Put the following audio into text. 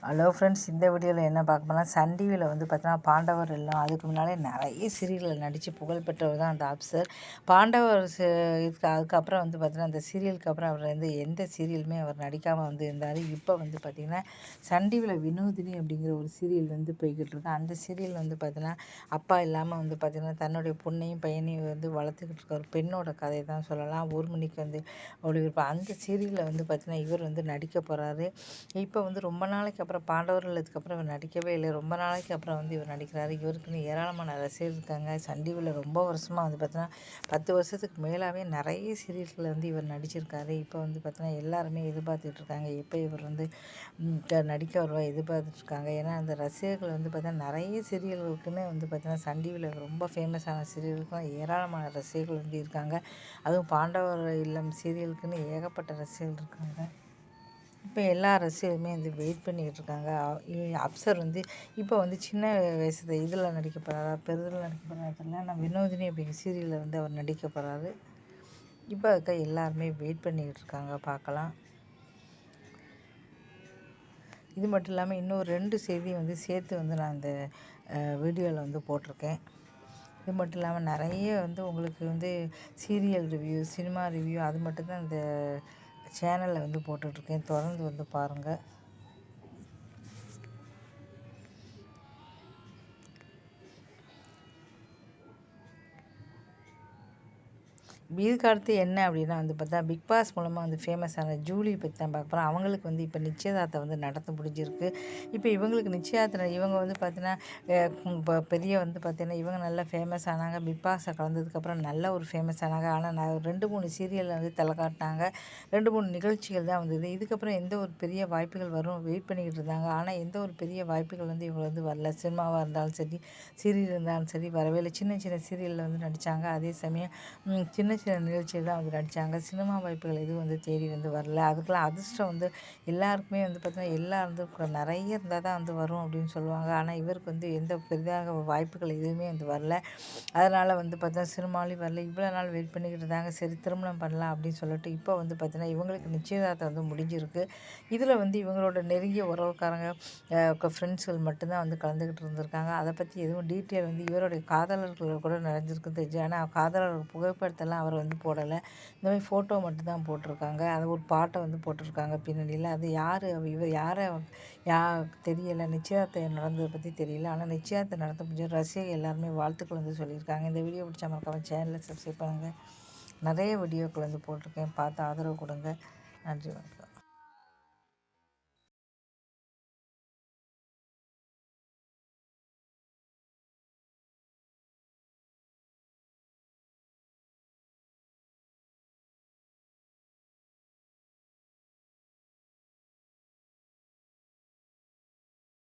Hello friends, இந்த வீடியோவில் என்ன பார்க்க போனால் சன் டிவியில் வந்து பார்த்தீங்கன்னா பாண்டவர் இல்லம். அதுக்கு முன்னாலே நிறைய சீரியலில் நடித்து புகழ் பெற்றவர் தான் அந்த அப்சர். பாண்டவர் அதுக்கப்புறம் வந்து பார்த்தீங்கன்னா அந்த சீரியலுக்கு அப்புறம் அவர் வந்து எந்த சீரியலுமே அவர் நடிக்காமல் வந்து இருந்தார். இப்போ வந்து பார்த்திங்கன்னா சன் டிவியில் வினோதினி அப்படிங்கிற ஒரு சீரியல் வந்து போய்கிட்டு இருக்கு. அந்த சீரியல் வந்து பார்த்தீங்கன்னா அப்பா இல்லாமல் வந்து பார்த்திங்கன்னா தன்னுடைய பொண்ணையும் பையனையும் வந்து வளர்த்துக்கிட்டு இருக்க ஒரு பெண்ணோட கதையை தான் சொல்லலாம். 1 மணிக்கு வந்து ஒளிபரப்பு. அந்த சீரியலில் வந்து பார்த்திங்கன்னா இவர் வந்து நடிக்க போகிறாரு. இப்போ வந்து ரொம்ப நாளைக்கு அப்புறம் பாண்டவர்கள் இதுக்கப்புறம் இவர் நடிக்கவே இல்லை. ரொம்ப நாளைக்கு அப்புறம் வந்து இவர் நடிக்கிறாரு. இவருக்குன்னு ஏராளமான ரசிகர் இருக்காங்க. சன் டிவியில் ரொம்ப வருஷமாக வந்து பார்த்தீங்கன்னா 10 வருஷத்துக்கு மேலாகவே நிறைய சீரியல்களில் வந்து இவர் நடிச்சிருக்காரு. இப்போ வந்து பார்த்தீங்கன்னா எல்லாருமே எதிர்பார்த்துட்டு இருக்காங்க, எப்போ இவர் வந்து நடிக்க வருவா எதிர்பார்த்துட்ருக்காங்க. ஏன்னா அந்த ரசிகர்கள் வந்து பார்த்தீங்கன்னா நிறைய சீரியல்களுக்குன்னு வந்து பார்த்தீங்கன்னா சன் டிவியில் ரொம்ப ஃபேமஸான சீரியலுக்குலாம் ஏராளமான ரசிகர்கள் வந்து இருக்காங்க. அதுவும் பாண்டவர் இல்லம் சீரியலுக்குன்னு ஏகப்பட்ட ரசிகர்கள் இருக்காங்க. இப்போ எல்லா ரசிகருமே வந்து வெயிட் பண்ணிக்கிட்டு இருக்காங்க. அப்சர் வந்து இப்போ வந்து சின்ன வயசு இதில் நடிக்க போகிறாரா, பெரிதில் நடிக்க போகிறாரா தெரியல. ஆனால் வினோதினி அப்படிங்கிற சீரியலில் வந்து அவர் நடிக்க போகிறாரு. இப்போ அதுக்காக எல்லாருமே வெயிட் பண்ணிக்கிட்டு இருக்காங்க, பார்க்கலாம். இது மட்டும் இல்லாமல் இன்னும் 2 செய்தியும் வந்து சேர்த்து வந்து நான் இந்த வீடியோவில் வந்து போட்டிருக்கேன். இது மட்டும் இல்லாமல் நிறைய வந்து உங்களுக்கு வந்து சீரியல் ரிவ்யூ, சினிமா ரிவ்யூ அது மட்டும்தான் இந்த சேனலில் வந்து போட்டுட்ருக்கேன். தொடர்ந்து வந்து பாருங்கள். இதுக்கு அடுத்து என்ன அப்படின்னா வந்து பார்த்தா பிக் பாஸ் மூலமாக வந்து ஃபேமஸான ஜூலி பற்றி தான் பார்க்க போகிறோம். அவங்களுக்கு வந்து இப்போ நிச்சயதார்த்தம் வந்து நடத்த முடிஞ்சிருக்கு. இப்போ இவங்களுக்கு நிச்சயதார்த்தம் இவங்க வந்து பார்த்தீங்கன்னா இப்போ பெரிய வந்து பார்த்தீங்கன்னா இவங்க நல்லா ஃபேமஸ் ஆனாங்க. பிக் பாஸை கலந்ததுக்கப்புறம் நல்ல ஒரு ஃபேமஸ் ஆனாங்க. ஆனால் நான் 2, 3 சீரியலில் வந்து தலை காட்டினாங்க. 2, 3 நிகழ்ச்சிகள் தான் வந்தது. இதுக்கப்புறம் எந்த ஒரு பெரிய வாய்ப்புகள் வரும் வெயிட் பண்ணிக்கிட்டு இருந்தாங்க. ஆனால் எந்த ஒரு பெரிய வாய்ப்புகள் வந்து இவங்க வந்து வரல. சினிமாவாக இருந்தாலும் சரி, சீரியல் இருந்தாலும் சரி வரவே இல்லை. சின்ன சின்ன சீரியலில் வந்து நடித்தாங்க. அதே சமயம் சின்ன சின்ன நிகழ்ச்சியில் தான் வந்து நடித்தாங்க. சினிமா வாய்ப்புகள் எதுவும் வந்து தேடி வந்து வரல. அதுக்கெலாம் அதிர்ஷ்டம் வந்து எல்லாருக்குமே வந்து பார்த்தீங்கன்னா எல்லாம் வந்து நிறைய இருந்தால் தான் வந்து வரும் அப்படின்னு சொல்லுவாங்க. ஆனால் இவருக்கு வந்து எந்த பெரிதாக வாய்ப்புகள் எதுவுமே வந்து வரல. அதனால் வந்து பார்த்தா சினிமாலையும் வரல. இவ்வளோ நாள் வெயிட் பண்ணிக்கிட்டு இருந்தாங்க. சரி திருமணம் பண்ணலாம் அப்படின்னு சொல்லிட்டு இப்போ வந்து பார்த்தீங்கன்னா இவங்களுக்கு நிச்சயதார்த்தம் வந்து முடிஞ்சிருக்கு. இதில் வந்து இவங்களோட நெருங்கிய உறவுக்காரங்க ஃப்ரெண்ட்ஸ்கள் மட்டும்தான் வந்து கலந்துக்கிட்டு இருந்திருக்காங்க. அதை பற்றி எதுவும் டீட்டெயில் வந்து இவருடைய காதலர்கள் கூட நடந்திருக்கு தெரிஞ்சு. ஆனால் காதலர் புகைப்படத்தெல்லாம் அவர் வந்து போடலை. இந்த மாதிரி ஃபோட்டோ மட்டும்தான் போட்டிருக்காங்க. அது ஒரு பாட்டை வந்து போட்டிருக்காங்க பின்னணியில். அது யார் இவர் யாரை தெரியலை. நிச்சயதார்த்தம் நடந்ததை பற்றி தெரியல. ஆனால் நிச்சயதார்த்தம் நடத்த முடிஞ்ச ரசிகர்கள் எல்லாருமே வாழ்த்துக்கள் வந்து சொல்லியிருக்காங்க. இந்த வீடியோ பிடிச்சா மறக்காம சேனலை சப்ஸ்கிரைப் பண்ணுங்கள். நிறைய வீடியோக்கள் வந்து போட்டிருக்கேன், பார்த்து ஆதரவு கொடுங்க. நன்றி, வணக்கம்.